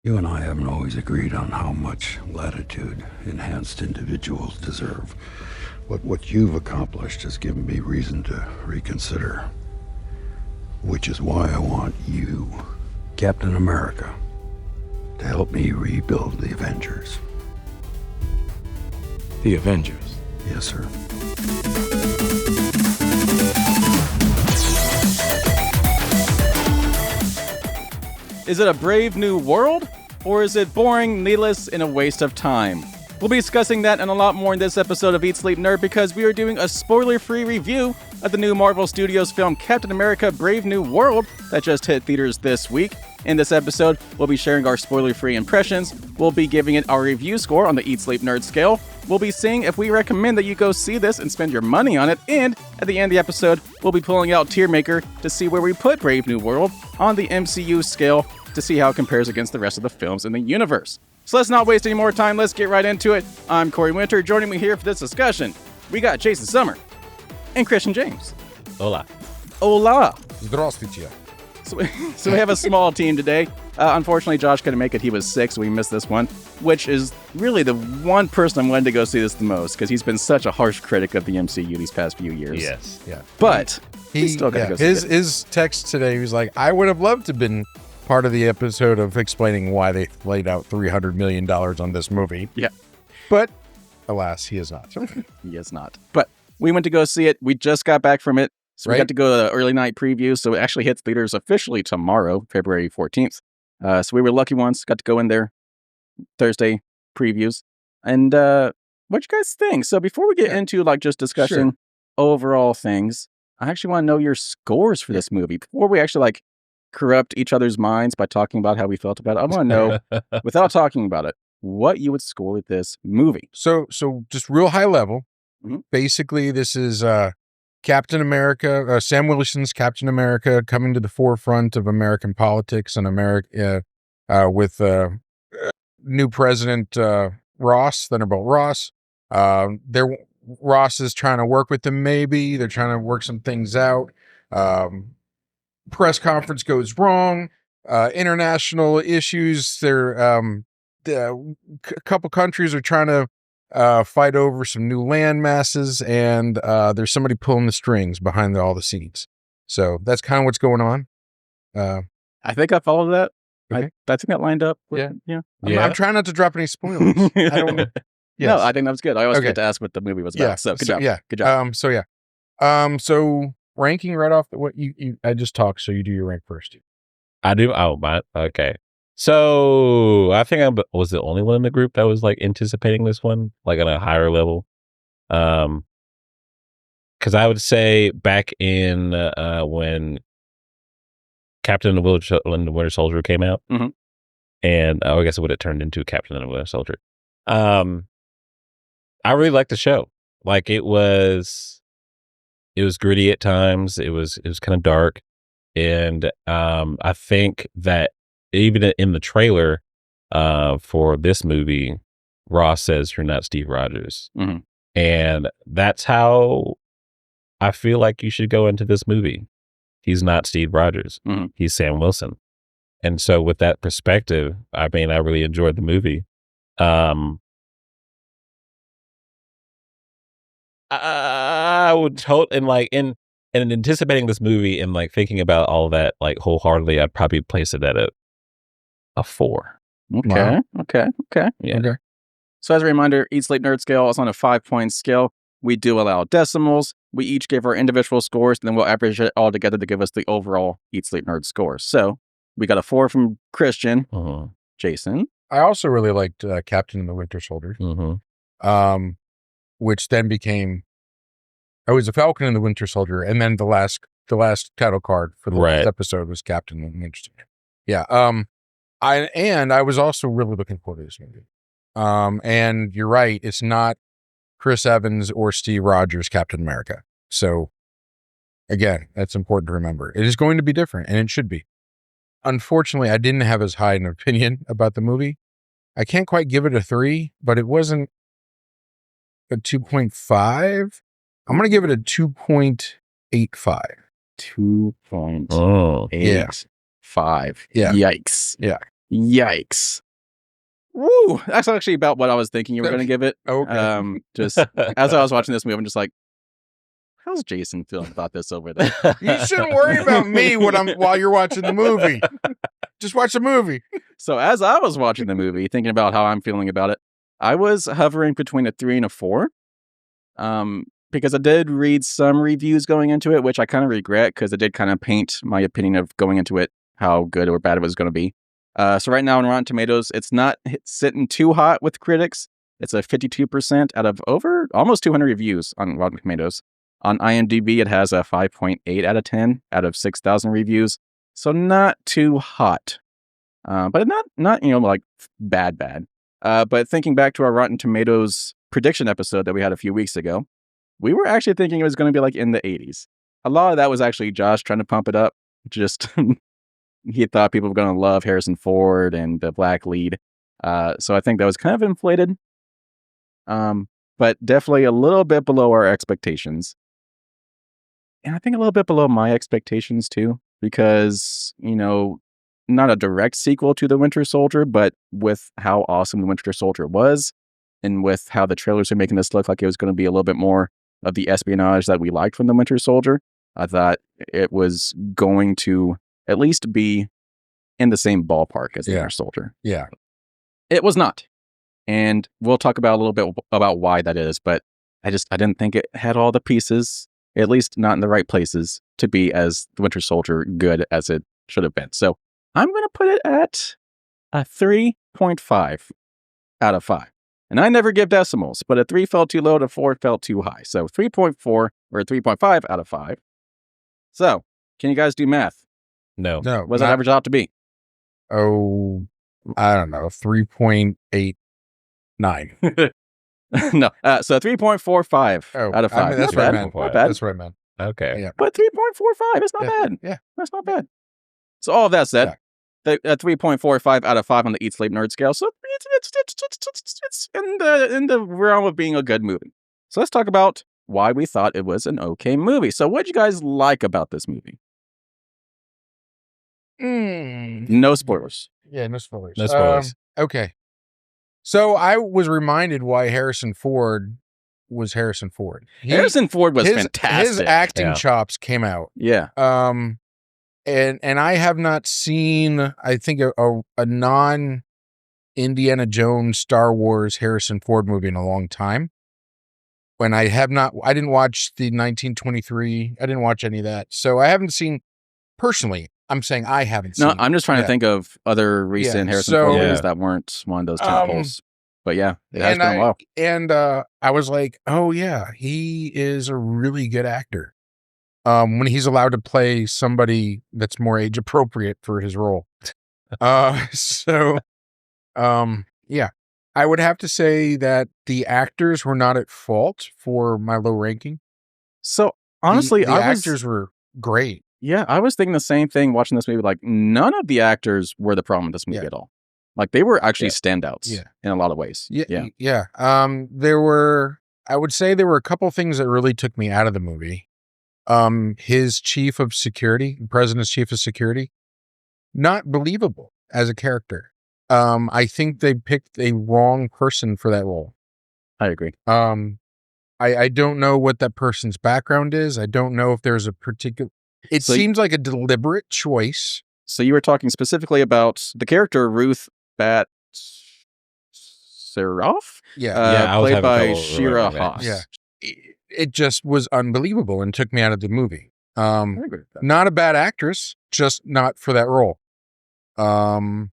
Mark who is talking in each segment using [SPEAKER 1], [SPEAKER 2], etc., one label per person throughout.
[SPEAKER 1] You and I haven't always agreed on how much latitude enhanced individuals deserve. But what you've accomplished has given me reason to reconsider. Which is why I want you, Captain America, to help me rebuild the Avengers.
[SPEAKER 2] The Avengers?
[SPEAKER 1] Yes, sir.
[SPEAKER 3] Is it a brave new world, or is it boring, needless, and a waste of time? We'll be discussing that and a lot more in this episode of Eat Sleep Nerd because we are doing a spoiler-free review of the new Marvel Studios film Captain America Brave New World that just hit theaters this week. In this episode, we'll be sharing our spoiler-free impressions, we'll be giving it our review score on the Eat Sleep Nerd scale, we'll be seeing if we recommend that you go see this and spend your money on it, and at the end of the episode, we'll be pulling out Tiermaker to see where we put Brave New World on the MCU scale to see how it compares against the rest of the films in the universe. So let's not waste any more time, let's get right into it. I'm Corey Winter. Joining me here for this discussion, we got Jason Summer and Christian James.
[SPEAKER 2] Hola.
[SPEAKER 3] Hola.
[SPEAKER 4] Здравствуйте.
[SPEAKER 3] So we have a small team today. Unfortunately, Josh couldn't make it. He was sick, so we missed this one, which is really the one person I'm wanting to go see this the most because he's been such a harsh critic of the MCU these past few years.
[SPEAKER 2] Yes.
[SPEAKER 4] Yeah.
[SPEAKER 3] But he's still got to go see it.
[SPEAKER 4] His text today, he was like, I would have loved to have been part of the episode of explaining why they laid out $300 million on this movie.
[SPEAKER 3] Yeah.
[SPEAKER 4] But alas, he is not.
[SPEAKER 3] He is not. But we went to go see it. We just got back from it. So we got to go to the early night preview. So it actually hits theaters officially tomorrow, February 14th. So we were lucky ones. Got to go in there Thursday previews. And what you guys think? So before we get into like just discussing overall things, I actually want to know your scores for this movie. Before we actually like corrupt each other's minds by talking about how we felt about it, I want to know, without talking about it, what you would score this movie.
[SPEAKER 4] So just real high level.
[SPEAKER 3] Mhm.
[SPEAKER 4] Basically, this is Captain America, Sam Wilson's Captain America coming to the forefront of American politics and America with new president Ross, Thunderbolt Ross. Ross is trying to work with them. Maybe they're trying to work some things out. Press conference goes wrong. International issues. A couple countries are trying to fight over some new land masses, and there's somebody pulling the strings behind all the scenes. So that's kind of what's going on.
[SPEAKER 3] I think I followed that.
[SPEAKER 4] Okay.
[SPEAKER 3] I think that lined up.
[SPEAKER 4] Yeah.
[SPEAKER 3] Yeah.
[SPEAKER 4] I'm trying not to drop any spoilers. I don't. Yes.
[SPEAKER 3] No, I think that was good. I always
[SPEAKER 4] Okay.
[SPEAKER 3] get to ask what the movie was about.
[SPEAKER 4] Yeah.
[SPEAKER 3] So good
[SPEAKER 4] So,
[SPEAKER 3] job.
[SPEAKER 4] yeah.
[SPEAKER 3] Good job.
[SPEAKER 4] So ranking right off what you I just talked. So you do your rank first.
[SPEAKER 2] I do. Oh, my. Okay. So I think I was the only one in the group that was like anticipating this one, like on a higher level. Because I would say back in when Captain and the Winter Soldier came out,
[SPEAKER 3] Mhm.
[SPEAKER 2] and I guess it would have turned into Captain and the Winter Soldier. I really liked the show. Like it was gritty at times. It was kind of dark, and I think that even in the trailer for this movie, Ross says you're not Steve Rogers,
[SPEAKER 3] Mhm.
[SPEAKER 2] and that's how I feel like you should go into this movie. He's not Steve Rogers.
[SPEAKER 3] Mhm.
[SPEAKER 2] He's Sam Wilson. And so with that perspective, I mean, I really enjoyed the movie. I would in anticipating this movie and like thinking about all that like wholeheartedly, I'd probably place it at a 4.
[SPEAKER 3] Okay.
[SPEAKER 4] Wow.
[SPEAKER 3] Okay.
[SPEAKER 2] Yeah.
[SPEAKER 4] Okay.
[SPEAKER 3] So as a reminder, Eat Sleep Nerd scale is on a 5-point scale. We do allow decimals. We each give our individual scores, and then we'll average it all together to give us the overall Eat Sleep Nerd score. So we got a 4 from Christian.
[SPEAKER 2] Mm-hmm.
[SPEAKER 3] Jason.
[SPEAKER 4] I also really liked Captain and the Winter Soldier.
[SPEAKER 2] Mm-hmm.
[SPEAKER 4] Which then became the Falcon and the Winter Soldier, and then the last title card for the last episode was Captain and the Winter Soldier. Yeah. I was also really looking forward to this movie. And you're right, it's not Chris Evans or Steve Rogers Captain America. So again, that's important to remember. It is going to be different, and it should be. Unfortunately, I didn't have as high an opinion about the movie. I can't quite give it a 3, but it wasn't a 2.5. I'm going to give it a 2.85.
[SPEAKER 3] 2.85.
[SPEAKER 2] Oh.
[SPEAKER 4] Yeah.
[SPEAKER 3] Yeah.
[SPEAKER 4] Yeah.
[SPEAKER 3] Yikes.
[SPEAKER 4] Yeah.
[SPEAKER 3] Yikes. Woo! That's actually about what I was thinking you were going to give it.
[SPEAKER 4] Okay.
[SPEAKER 3] Just as I was watching this movie, I'm just like, how's Jason feeling about this over there?
[SPEAKER 4] You shouldn't worry about me while you're watching the movie. Just watch the movie.
[SPEAKER 3] So as I was watching the movie, thinking about how I'm feeling about it, I was hovering between a 3 and a 4. Because I did read some reviews going into it, which I kind of regret because it did kind of paint my opinion of going into it, how good or bad it was going to be. So right now on Rotten Tomatoes, it's not sitting too hot with critics. It's a 52% out of almost 200 reviews on Rotten Tomatoes. On IMDb, it has a 5.8 out of 10 out of 6,000 reviews. So not too hot, but not like bad. But thinking back to our Rotten Tomatoes prediction episode that we had a few weeks ago, we were actually thinking it was going to be like in the 80s. A lot of that was actually Josh trying to pump it up. Just he thought people were going to love Harrison Ford and the black lead. So I think that was kind of inflated. But definitely a little bit below our expectations. And I think a little bit below my expectations too, because, not a direct sequel to The Winter Soldier, but with how awesome The Winter Soldier was and with how the trailers are making this look like it was going to be a little bit more of the espionage that we liked from The Winter Soldier, I thought it was going to at least be in the same ballpark as The Winter Soldier.
[SPEAKER 4] Yeah.
[SPEAKER 3] It was not. And we'll talk about a little bit about why that is, but I didn't think it had all the pieces, at least not in the right places, to be as The Winter Soldier good as it should have been. So I'm going to put it at a 3.5 out of 5. And I never give decimals, but a 3 felt too low, a 4 felt too high. So 3.4 or 3.5 out of 5. So, can you guys do math?
[SPEAKER 2] No.
[SPEAKER 3] What does that average out to be?
[SPEAKER 4] Oh, I don't know, 3.89.
[SPEAKER 3] No, so 3.45 out of 5.
[SPEAKER 4] I mean, that's what I meant.
[SPEAKER 3] Not bad.
[SPEAKER 4] That's what I meant.
[SPEAKER 2] Okay.
[SPEAKER 4] Yeah.
[SPEAKER 3] But 3.45 is not bad.
[SPEAKER 4] Yeah.
[SPEAKER 3] That's not bad. So all of that said, the 3.45 out of 5 on the Eat Sleep Nerd scale. So it's in the realm of being a good movie. So let's talk about why we thought it was an okay movie. So what did you guys like about this movie? No spoilers.
[SPEAKER 4] Yeah, no spoilers.
[SPEAKER 2] No spoilers.
[SPEAKER 4] Okay. So I was reminded why Harrison Ford was Harrison Ford.
[SPEAKER 3] Harrison Ford was fantastic.
[SPEAKER 4] His acting chops came out.
[SPEAKER 3] Yeah.
[SPEAKER 4] And I have not seen, I think, a non-Indiana Jones Star Wars Harrison Ford movie in a long time. When I didn't watch the 1923, I didn't watch any of that. So I haven't seen, personally, I'm saying I haven't seen.
[SPEAKER 3] No, I'm just trying to think of other recent Harrison Ford movies that weren't one of those tentpoles. But yeah, it has been a while.
[SPEAKER 4] And I was like, oh yeah, he is a really good actor. When he's allowed to play somebody that's more age appropriate for his role. Yeah, I would have to say that the actors were not at fault for my low ranking.
[SPEAKER 3] So honestly,
[SPEAKER 4] the actors were great.
[SPEAKER 3] Yeah, I was thinking the same thing watching this movie. Like, none of the actors were the problem with this movie at all. Like, they were actually standouts in a lot of ways.
[SPEAKER 4] Yeah. I would say there were a couple things that really took me out of the movie. His chief of security, the president's chief of security, not believable as a character. I think they picked a wrong person for that role.
[SPEAKER 3] I agree.
[SPEAKER 4] I don't know what that person's background is. I don't know if there's a particular... It seems like a deliberate choice.
[SPEAKER 3] So you were talking specifically about the character Ruth Bat Seroff? Played by Shira Haas.
[SPEAKER 4] Yeah. It just was unbelievable and took me out of the movie. Not a bad actress, just not for that role. And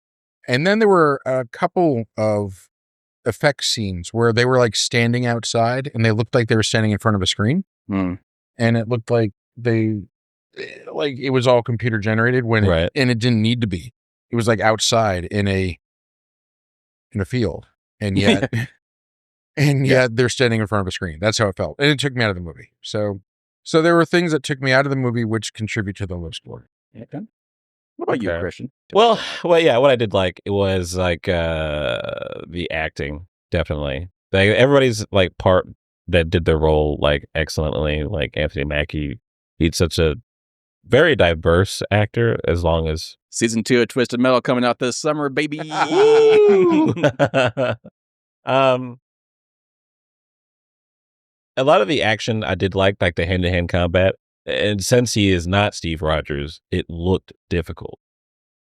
[SPEAKER 4] then there were a couple of effect scenes where they were like standing outside and they looked like they were standing in front of a screen. And it looked like it was all computer generated and it didn't need to be. It was like outside in a field, and yet they're standing in front of a screen. That's how it felt, and it took me out of the movie. So there were things that took me out of the movie which contribute to the low score.
[SPEAKER 3] Okay. What about you, Christian?
[SPEAKER 2] Well, yeah. What I did like, it was like the acting, definitely. Like everybody's like part that did their role like excellently. Like Anthony Mackie, he's such a very diverse actor, as long as
[SPEAKER 3] Season 2 of Twisted Metal coming out this summer, baby.
[SPEAKER 2] A lot of the action I did like the hand-to-hand combat. And since he is not Steve Rogers, it looked difficult.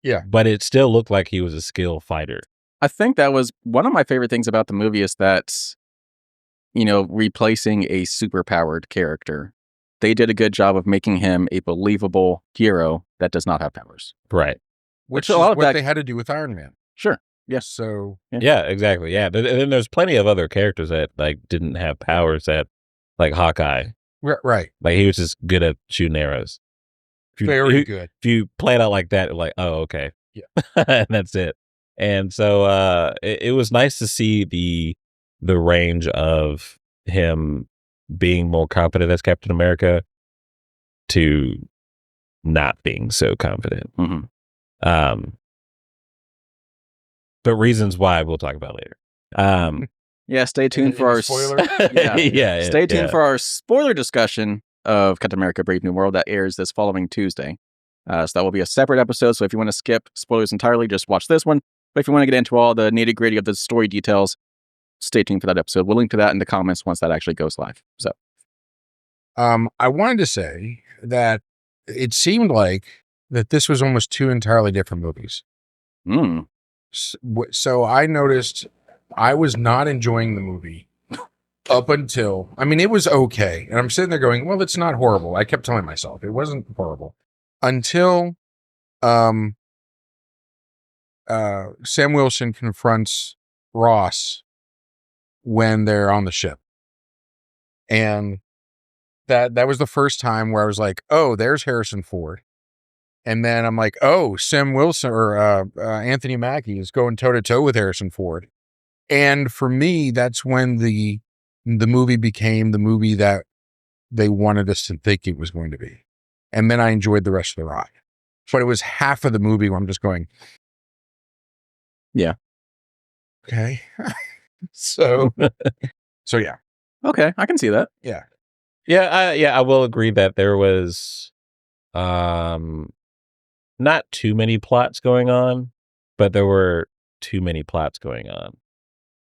[SPEAKER 4] Yeah.
[SPEAKER 2] But it still looked like he was a skilled fighter.
[SPEAKER 3] I think that was one of my favorite things about the movie is that, replacing a superpowered character. They did a good job of making him a believable hero that does not have powers.
[SPEAKER 2] Right.
[SPEAKER 4] Which
[SPEAKER 3] a
[SPEAKER 4] is
[SPEAKER 3] lot of
[SPEAKER 4] what
[SPEAKER 3] that-
[SPEAKER 4] they had to do with Iron Man.
[SPEAKER 3] Sure. Yes.
[SPEAKER 4] So
[SPEAKER 2] Yeah, exactly. Yeah. And then there's plenty of other characters that didn't have powers that, like Hawkeye.
[SPEAKER 4] right.
[SPEAKER 2] Like he was just good at shooting arrows.
[SPEAKER 4] Very good.
[SPEAKER 2] If you play it out like that, like, oh, okay.
[SPEAKER 4] Yeah.
[SPEAKER 2] And that's it. And so it was nice to see the range of him being more confident as Captain America to not being so confident.
[SPEAKER 3] Mm-hmm.
[SPEAKER 2] But reasons why we'll talk about later.
[SPEAKER 3] Yeah, stay tuned for our
[SPEAKER 4] spoiler.
[SPEAKER 3] Yeah. Stay tuned for our spoiler discussion of Captain America: Brave New World that airs this following Tuesday. So that will be a separate episode. So if you want to skip spoilers entirely, just watch this one. But if you want to get into all the nitty gritty of the story details, stay tuned for that episode. We'll link to that in the comments once that actually goes live. So,
[SPEAKER 4] I wanted to say that it seemed like that this was almost two entirely different movies. So I noticed I was not enjoying the movie up until, it was okay. And I'm sitting there going, well, it's not horrible. I kept telling myself it wasn't horrible until Sam Wilson confronts Ross when they're on the ship. And that was the first time where I was like, oh, there's Harrison Ford. And then I'm like, oh, Sam Wilson or Anthony Mackie is going toe to toe with Harrison Ford. And for me, that's when the movie became the movie that they wanted us to think it was going to be. And then I enjoyed the rest of the ride. But it was half of the movie where I'm just going,
[SPEAKER 3] yeah.
[SPEAKER 4] Okay. So yeah.
[SPEAKER 3] Okay, I can see that.
[SPEAKER 4] Yeah.
[SPEAKER 2] Yeah, I will agree that there was not too many plots going on, but there were too many plots going on.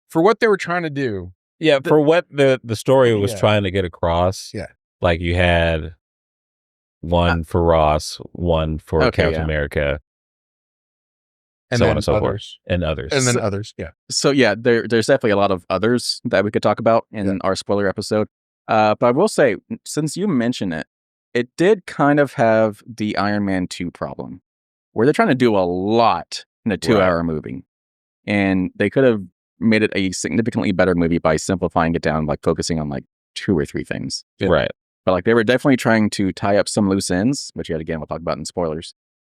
[SPEAKER 4] For what they were trying to do.
[SPEAKER 2] Yeah, for what the story was
[SPEAKER 4] Yeah.
[SPEAKER 2] trying to get across.
[SPEAKER 4] Yeah.
[SPEAKER 2] Like you had one for Ross, one for Captain America,
[SPEAKER 4] And
[SPEAKER 2] so
[SPEAKER 4] then
[SPEAKER 2] on and so forth,
[SPEAKER 4] others.
[SPEAKER 2] and others.
[SPEAKER 4] And then others. Yeah.
[SPEAKER 3] So yeah, there's definitely a lot of others that we could talk about in our spoiler episode. But I will say, since you mentioned it, it did kind of have the Iron Man 2 problem, where they're trying to do a lot in a 2-hour movie. And they could have made it a significantly better movie by simplifying it down, like focusing on like 2 or 3 things.
[SPEAKER 2] Yeah. Right.
[SPEAKER 3] But like they were definitely trying to tie up some loose ends, which yet again we'll talk about in spoilers,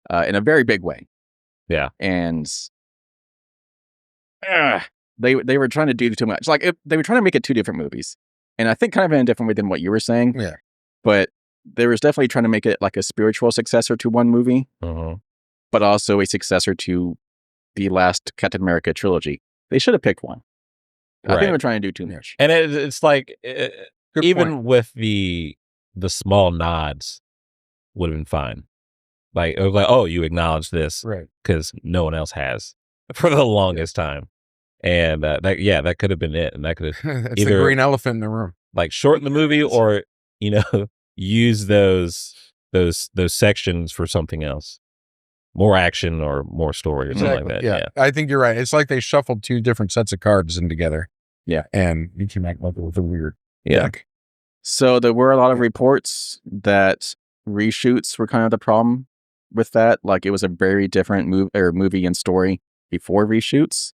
[SPEAKER 3] in a very big way.
[SPEAKER 2] Yeah.
[SPEAKER 3] And they were trying to do too much. Like they were trying to make it 2 different movies. And I think kind of in a different way than what you were saying.
[SPEAKER 4] Yeah.
[SPEAKER 3] But they was definitely trying to make it like a spiritual successor to one movie, but also a successor to the last Captain America trilogy. They should have picked one. I think they were trying to do too much.
[SPEAKER 2] And it's like, even
[SPEAKER 4] point.
[SPEAKER 2] with the small nods would have been fine. Like, it was like, oh, you acknowledge this.
[SPEAKER 4] Right.
[SPEAKER 2] Because no one else has for the longest time. And that could have been it. And that could have
[SPEAKER 4] It's
[SPEAKER 2] either
[SPEAKER 4] the green elephant in the room.
[SPEAKER 2] like shorten the movie or, use those sections for something else. More action or more story or something like that.
[SPEAKER 4] Yeah. I think you're right. It's like they shuffled 2 different sets of cards in together.
[SPEAKER 3] Yeah.
[SPEAKER 4] And you came back with a weird
[SPEAKER 2] Yeah.
[SPEAKER 4] deck.
[SPEAKER 3] So there were a lot of reports that reshoots were kind of the problem with that. Like it was a very different movie and story before reshoots.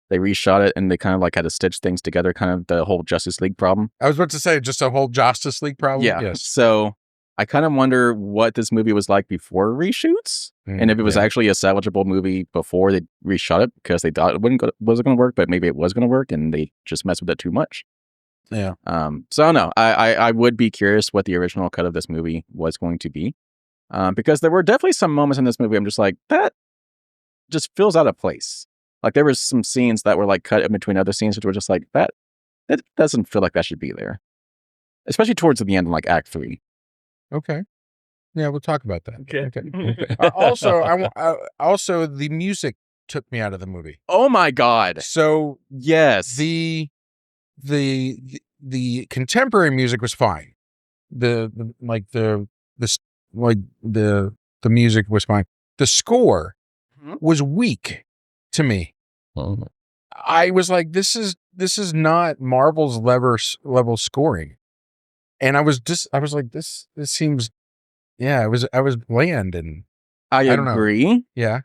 [SPEAKER 3] They reshot it and they kind of like had to stitch things together, kind of the whole Justice League problem.
[SPEAKER 4] I was about to say just a whole Justice League problem.
[SPEAKER 3] Yeah.
[SPEAKER 4] Yes.
[SPEAKER 3] So I kind of wonder what this movie was like before reshoots, and if it was actually a salvageable movie before they reshot it because they thought it wasn't going to work, but maybe it was going to work and they just messed with it too much.
[SPEAKER 4] Yeah.
[SPEAKER 3] So I don't know. I would be curious what the original cut of this movie was going to be, because there were definitely some moments in this movie I'm just like, that just feels out of place. Like there was some scenes that were like cut in between other scenes, which were just like that doesn't feel like that should be there, especially towards the end in like Act 3.
[SPEAKER 4] Okay. Yeah, we'll talk about that.
[SPEAKER 3] Okay.
[SPEAKER 4] Also, the music took me out of the movie.
[SPEAKER 3] Oh my God.
[SPEAKER 4] So
[SPEAKER 3] yes,
[SPEAKER 4] the contemporary music was fine. The music was fine. The score was weak to me.
[SPEAKER 2] Oh.
[SPEAKER 4] I was like, this is not Marvel's level scoring. And I was like, this seems, I was bland, and
[SPEAKER 3] I
[SPEAKER 4] don't know.
[SPEAKER 3] agree.
[SPEAKER 4] Yeah.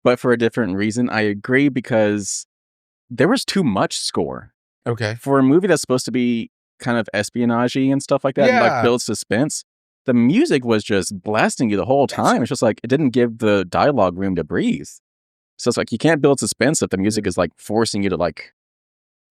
[SPEAKER 3] But for a different reason. I agree because there was too much score.
[SPEAKER 4] Okay.
[SPEAKER 3] For a movie that's supposed to be kind of espionage-y and stuff like that, and like build suspense, the music was just blasting you the whole time. It's just like, it didn't give the dialogue room to breathe. So it's like, you can't build suspense if the music is like forcing you to like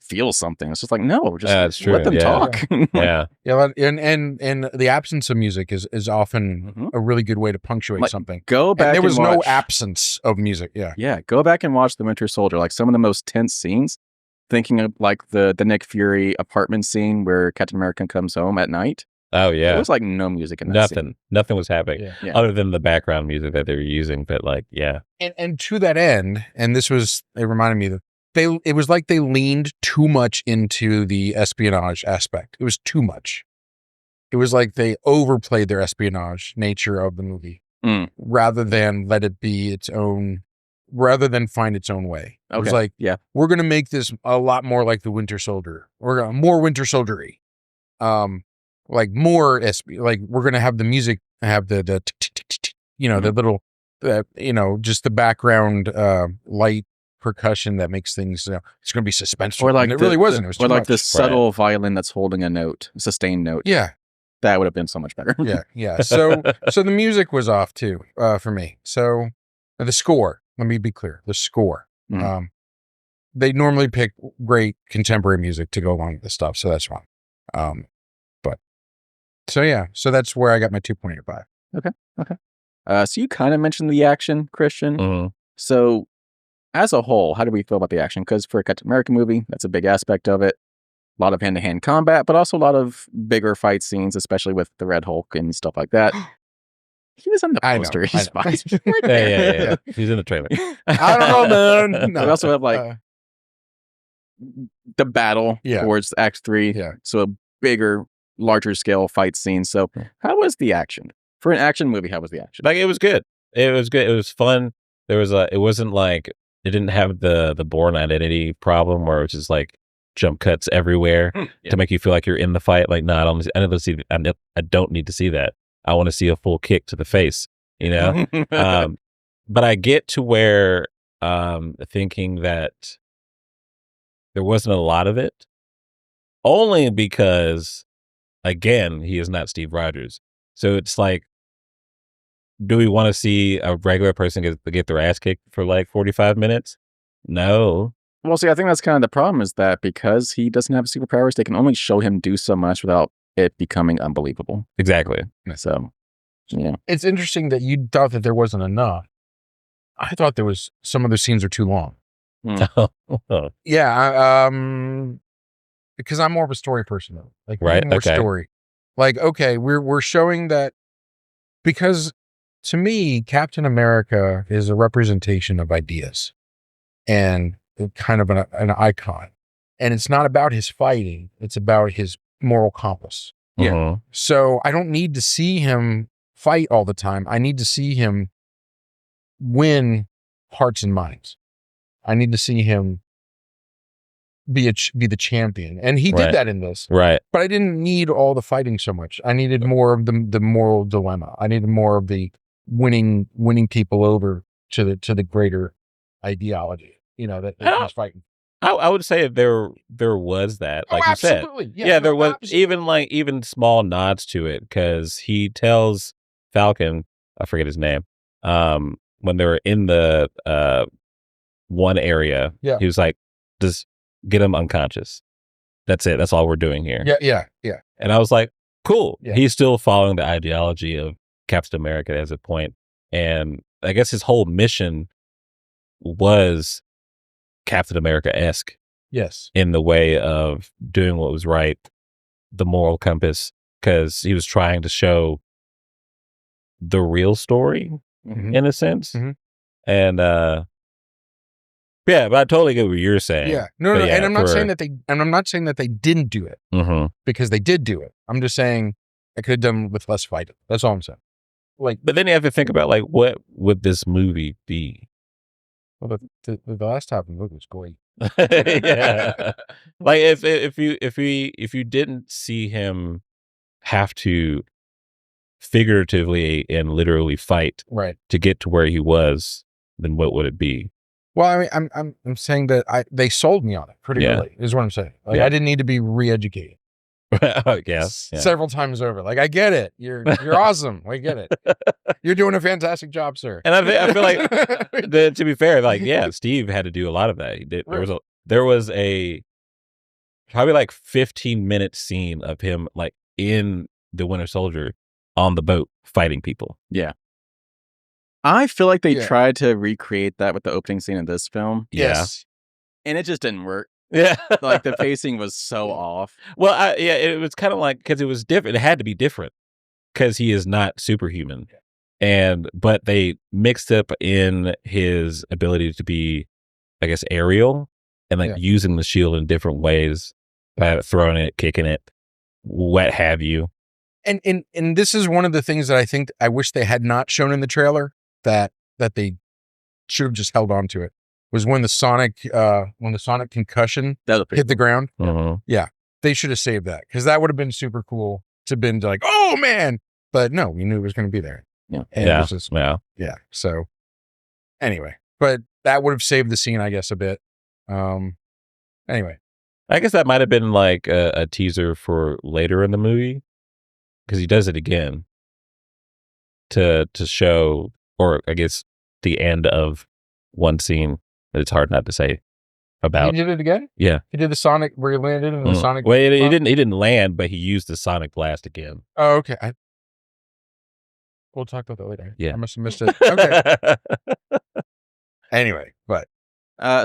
[SPEAKER 3] feel something. It's just like, no, just let them talk.
[SPEAKER 2] Yeah.
[SPEAKER 4] And the absence of music is often a really good way to punctuate
[SPEAKER 3] like,
[SPEAKER 4] something.
[SPEAKER 3] Go back.
[SPEAKER 4] And there was
[SPEAKER 3] no
[SPEAKER 4] absence of music. Yeah.
[SPEAKER 3] Yeah. Go back and watch The Winter Soldier. Like some of the most tense scenes, thinking of like the Nick Fury apartment scene where Captain America comes home at night.
[SPEAKER 2] Oh yeah.
[SPEAKER 3] There was like no music in that scene.
[SPEAKER 2] Nothing was happening other than the background music that they were using. But like,
[SPEAKER 4] And to that end, and it reminded me that it was like they leaned too much into the espionage aspect. It was too much. It was like they overplayed their espionage nature of the movie rather than let it be its own, rather than find its own way. It was like, we're going to make this a lot more like the Winter Soldier. We're going to more Winter Soldier-y. Like more like we're going to have the music have the the little, just the background light percussion that makes things, it's going to be suspenseful.
[SPEAKER 3] Or like
[SPEAKER 4] and it really wasn't. It was
[SPEAKER 3] or like
[SPEAKER 4] much.
[SPEAKER 3] the subtle violin that's holding a note, a sustained note.
[SPEAKER 4] Yeah.
[SPEAKER 3] That would have been so much better.
[SPEAKER 4] Yeah. So the music was off too, for me. So the score, let me be clear, the score. They normally pick great contemporary music to go along with this stuff, so that's fine. So that's where I got my 2.85.
[SPEAKER 3] Okay. So you kind of mentioned the action, Christian.
[SPEAKER 2] Mm-hmm.
[SPEAKER 3] So as a whole, how do we feel about the action? Because for a Captain America movie, that's a big aspect of it. A lot of hand-to-hand combat, but also a lot of bigger fight scenes, especially with the Red Hulk and stuff like that. He was on the poster. He's fine.
[SPEAKER 2] Yeah. He's in the trailer.
[SPEAKER 4] I don't know, man.
[SPEAKER 3] No. We also have like the battle towards Act 3.
[SPEAKER 4] Yeah.
[SPEAKER 3] So a bigger, larger scale fight scene. So how was the action? For an action movie, how was the action?
[SPEAKER 2] Like, it was good. It was good. It was fun. There was it wasn't like, it didn't have the Bourne Identity problem where it was just like jump cuts everywhere to make you feel like you're in the fight. Like, no, I don't need to see that. I want to see a full kick to the face, but I get to where thinking that there wasn't a lot of it, only because, again, he is not Steve Rogers. So it's like, do we want to see a regular person get their ass kicked for like 45 minutes? No.
[SPEAKER 3] Well, see, I think that's kind of the problem, is that because he doesn't have superpowers, they can only show him do so much without it becoming unbelievable.
[SPEAKER 2] Exactly.
[SPEAKER 3] So, yeah.
[SPEAKER 4] It's interesting that you thought that there wasn't enough. I thought there was, some of the scenes are too long. Yeah. Because I'm more of a story person, though. Like, more story. Like, okay, we're showing that, because to me, Captain America is a representation of ideas and kind of an icon. And it's not about his fighting. It's about his moral compass.
[SPEAKER 2] Yeah.
[SPEAKER 4] So I don't need to see him fight all the time. I need to see him win hearts and minds. I need to see him be the champion. And he did that in this.
[SPEAKER 2] Right.
[SPEAKER 4] But I didn't need all the fighting so much. I needed more of the moral dilemma. I needed more of the winning people over to the greater ideology, that he's fighting.
[SPEAKER 2] I would say there was that, like you said.
[SPEAKER 4] Yeah,
[SPEAKER 2] there was even small nods to it, because he tells Falcon, I forget his name, when they were in the one area, he was like, just get him unconscious. That's it. That's all we're doing here.
[SPEAKER 4] Yeah.
[SPEAKER 2] And I was like, cool.
[SPEAKER 4] Yeah.
[SPEAKER 2] He's still following the ideology of Captain America as a point. And I guess his whole mission was Captain America-esque.
[SPEAKER 4] Yes.
[SPEAKER 2] In the way of doing what was right, the moral compass, because he was trying to show the real story in a sense. And yeah, but I totally get what you're saying.
[SPEAKER 4] Yeah, no,
[SPEAKER 2] yeah,
[SPEAKER 4] and I'm not saying that they didn't do it because they did do it. I'm just saying I could have done with less fighting. That's all I'm saying. Like,
[SPEAKER 2] but then you have to think about like what would this movie be?
[SPEAKER 4] Well, the last half of the movie was great.
[SPEAKER 2] Yeah, like if you didn't see him have to figuratively and literally fight to get to where he was, then what would it be?
[SPEAKER 4] Well, I mean, I'm saying that they sold me on it pretty early. Is what I'm saying. Like, I didn't need to be re-educated.
[SPEAKER 2] Yes,
[SPEAKER 4] several times over. Like, I get it. You're awesome. We get it. You're doing a fantastic job, sir.
[SPEAKER 2] And I feel like to be fair, like Steve had to do a lot of that. He did. There was a probably like 15-minute scene of him like in the Winter Soldier on the boat fighting people.
[SPEAKER 3] Yeah. I feel like they tried to recreate that with the opening scene in this film.
[SPEAKER 4] Yes.
[SPEAKER 3] And it just didn't work.
[SPEAKER 2] Yeah.
[SPEAKER 3] Like the pacing was so off.
[SPEAKER 2] Well, it was kind of like, because it was different. It had to be different because he is not superhuman. But they mixed up in his ability to be, I guess, aerial and like using the shield in different ways, throwing it, kicking it, what have you.
[SPEAKER 4] And this is one of the things that I think I wish they had not shown in the trailer that they should have just held on to it, was when the sonic concussion hit the ground. Yeah, they should have saved that, because that would have been super cool to been like, oh man, but no, we knew it was going to be there. So anyway, but that would have saved the scene, I guess, a bit. Anyway,
[SPEAKER 2] I guess that might have been like a teaser for later in the movie, because he does it again to show, or I guess the end of one scene that it's hard not to say about.
[SPEAKER 4] He did it again?
[SPEAKER 2] Yeah.
[SPEAKER 4] He did the sonic where he landed in the sonic.
[SPEAKER 2] Well, he didn't land, but he used the sonic blast again.
[SPEAKER 4] Oh, okay. We'll talk about that later.
[SPEAKER 2] Yeah.
[SPEAKER 4] I must have missed it. Okay. Anyway, but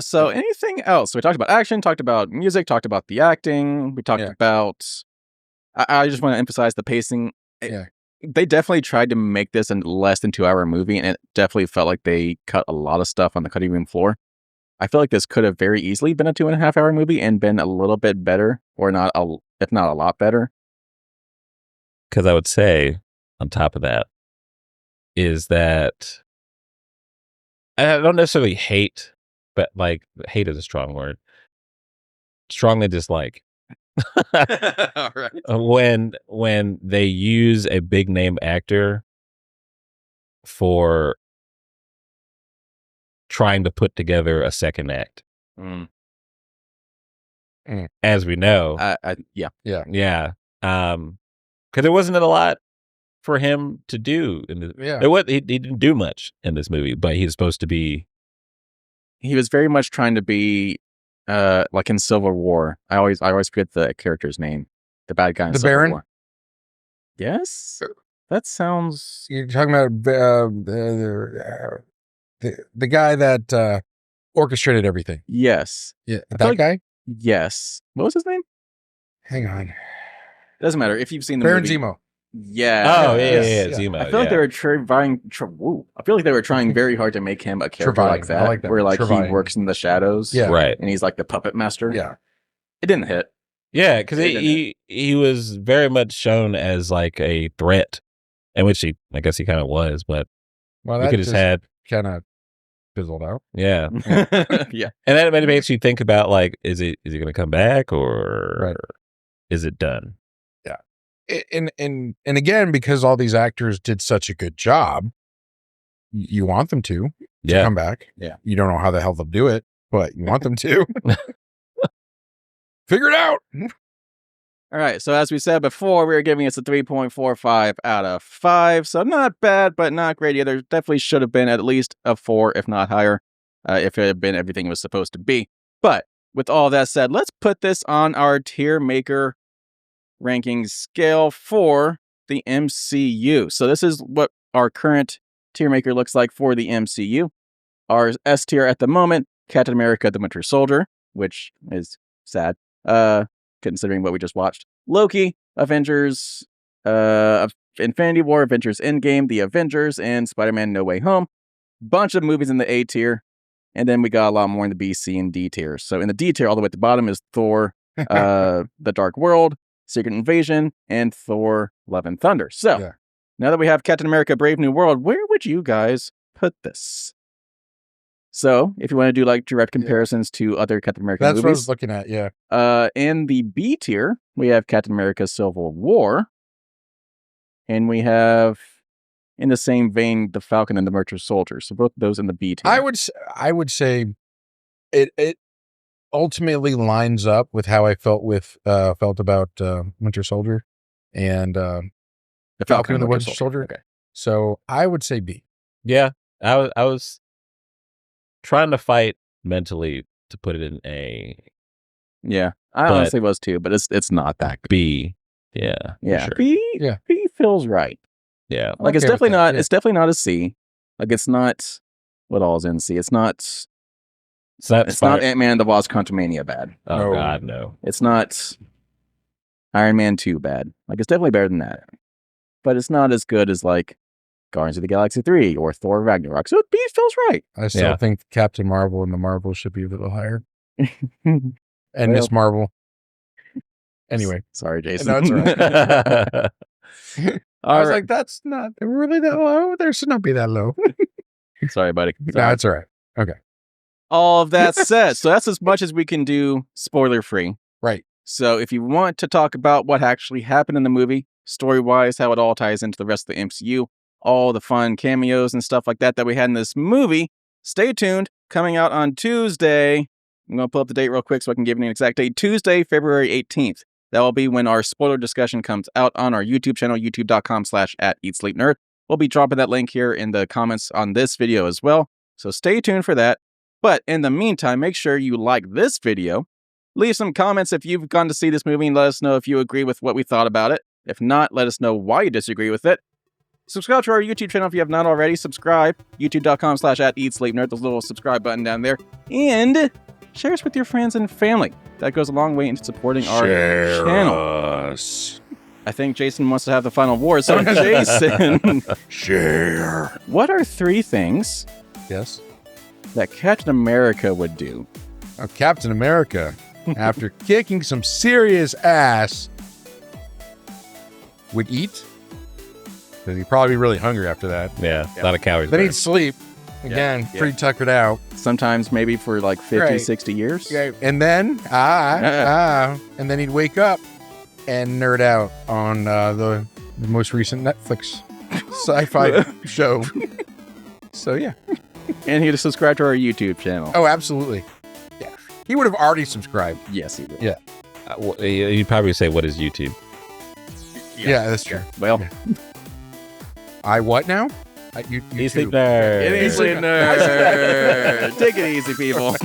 [SPEAKER 3] so anything else? We talked about action, talked about music, talked about the acting. We talked about. I just want to emphasize the pacing. They definitely tried to make this a less than 2-hour movie, and it definitely felt like they cut a lot of stuff on the cutting room floor. I feel like this could have very easily been a 2.5-hour movie and been a little bit better, or not, if not a lot better.
[SPEAKER 2] Because I would say, on top of that, is that I don't necessarily hate, but like hate is a strong word. Strongly dislike.
[SPEAKER 3] All right.
[SPEAKER 2] When they use a big name actor for trying to put together a second act. As we know. Because there wasn't a lot for him to do in the, he didn't do much in this movie, but he's supposed to be.
[SPEAKER 3] He was very much trying to be like in Civil War. I always forget the character's name. The bad guy in
[SPEAKER 4] the
[SPEAKER 3] Civil
[SPEAKER 4] Baron?
[SPEAKER 3] War. Yes? That sounds...
[SPEAKER 4] You're talking about the guy that orchestrated everything.
[SPEAKER 3] Yes.
[SPEAKER 4] Yeah, that guy?
[SPEAKER 3] Yes. What was his name?
[SPEAKER 4] Hang on.
[SPEAKER 3] It doesn't matter. If you've seen the
[SPEAKER 4] Baron
[SPEAKER 3] movie.
[SPEAKER 4] Zemo.
[SPEAKER 3] Yeah.
[SPEAKER 2] Oh, yeah. Zemo.
[SPEAKER 3] I feel like they were trying very hard to make him a character like that. Where like he works in the shadows.
[SPEAKER 4] Yeah.
[SPEAKER 2] Right.
[SPEAKER 3] And he's like the puppet master.
[SPEAKER 4] Yeah.
[SPEAKER 3] It didn't hit.
[SPEAKER 2] Yeah, because he was very much shown as like a threat, in which I guess he kind of was, but
[SPEAKER 4] well,
[SPEAKER 2] we could have had
[SPEAKER 4] kind of fizzled out.
[SPEAKER 2] Yeah.
[SPEAKER 3] Yeah.
[SPEAKER 2] And that makes you think about like, is he going to come back, or is it done?
[SPEAKER 4] Yeah. And again, because all these actors did such a good job, you want them to come back.
[SPEAKER 3] Yeah.
[SPEAKER 4] You don't know how the hell they'll do it, but you want them to. Figure it out.
[SPEAKER 3] All right. So as we said before, we were giving us a 3.45 out of 5. So not bad, but not great either. Definitely should have been at least a 4, if not higher, if it had been everything it was supposed to be. But with all that said, let's put this on our tier maker ranking scale for the MCU. So this is what our current tier maker looks like for the MCU. Our S tier at the moment, Captain America: The Winter Soldier, which is sad. Considering what we just watched. Loki, Avengers, Infinity War, Avengers Endgame, The Avengers, and Spider-Man No Way Home. Bunch of movies in the A tier. And then we got a lot more in the B, C, and D tiers. So in the D tier, all the way at the bottom is Thor, The Dark World, Secret Invasion, and Thor, Love and Thunder. So now that we have Captain America, Brave New World, where would you guys put this? So if you want to do like direct comparisons to other Captain America movies.
[SPEAKER 4] That's what I was looking at,
[SPEAKER 3] in the B tier, we have Captain America Civil War. And we have, in the same vein, The Falcon and the Winter Soldier. So both of those in the B tier.
[SPEAKER 4] I would say it ultimately lines up with how I felt about Winter Soldier and The Falcon and the Winter Soldier.
[SPEAKER 3] Okay.
[SPEAKER 4] So I would say B.
[SPEAKER 2] Yeah, I was trying to fight mentally to put it in A.
[SPEAKER 3] Yeah, I honestly was too, but it's not that good.
[SPEAKER 2] B. Yeah.
[SPEAKER 3] Yeah.
[SPEAKER 2] Sure.
[SPEAKER 3] B feels right.
[SPEAKER 2] Yeah.
[SPEAKER 3] Like it's definitely not. Yeah. It's definitely not a C. Like it's not. What all is in C? It's not. It's not Ant-Man and the Wasp: Quantumania bad.
[SPEAKER 2] Oh no. God, no.
[SPEAKER 3] It's not Iron Man 2 bad. Like it's definitely better than that, but it's not as good as like Guardians of the Galaxy 3 or Thor Ragnarok. So B feels right.
[SPEAKER 4] I still think Captain Marvel and the Marvel should be a little higher. And Miss Marvel. Anyway.
[SPEAKER 3] Sorry, Jason.
[SPEAKER 4] No, it's all right. I was like, that's not really that low. There should not be that low.
[SPEAKER 3] Sorry, buddy.
[SPEAKER 4] No, it's all right. Okay.
[SPEAKER 3] All of that said, so that's as much as we can do spoiler-free.
[SPEAKER 4] Right.
[SPEAKER 3] So if you want to talk about what actually happened in the movie, story-wise, how it all ties into the rest of the MCU, all the fun cameos and stuff like that we had in this movie, stay tuned. Coming out on Tuesday. I'm going to pull up the date real quick so I can give you an exact date. Tuesday, February 18th. That will be when our spoiler discussion comes out on our YouTube channel, youtube.com/@EatSleepNerd. We'll be dropping that link here in the comments on this video as well. So stay tuned for that. But in the meantime, make sure you like this video. Leave some comments if you've gone to see this movie and let us know if you agree with what we thought about it. If not, let us know why you disagree with it. Subscribe to our YouTube channel if you have not already. Subscribe, youtube.com/@EatSleepNerd. There's a little subscribe button down there. And share us with your friends and family. That goes a long way into supporting our channel.
[SPEAKER 4] Us.
[SPEAKER 3] I think Jason wants to have the final word. So, Jason,
[SPEAKER 4] Share.
[SPEAKER 3] What are 3 things
[SPEAKER 4] Yes.
[SPEAKER 3] that Captain America would do?
[SPEAKER 4] Captain America, after kicking some serious ass, would eat. Because he'd probably be really hungry after that.
[SPEAKER 2] Yeah. A lot of calories.
[SPEAKER 4] Then
[SPEAKER 2] there.
[SPEAKER 4] he'd sleep. Again, pretty tuckered out.
[SPEAKER 3] Sometimes maybe for like 50, 60 years.
[SPEAKER 4] Okay. And then, and then he'd wake up and nerd out on the most recent Netflix sci-fi show. So, yeah.
[SPEAKER 3] And he'd subscribe to our YouTube channel.
[SPEAKER 4] Oh, absolutely. Yeah. He would have already subscribed.
[SPEAKER 3] Yes, he would.
[SPEAKER 4] Yeah.
[SPEAKER 2] You'd probably say, what is YouTube?
[SPEAKER 4] Yeah, that's true.
[SPEAKER 3] Well,
[SPEAKER 4] I what now? You
[SPEAKER 2] Eat Sleep
[SPEAKER 4] too.
[SPEAKER 2] Nerd.
[SPEAKER 3] Eat Sleep Nerd. Take it easy, people.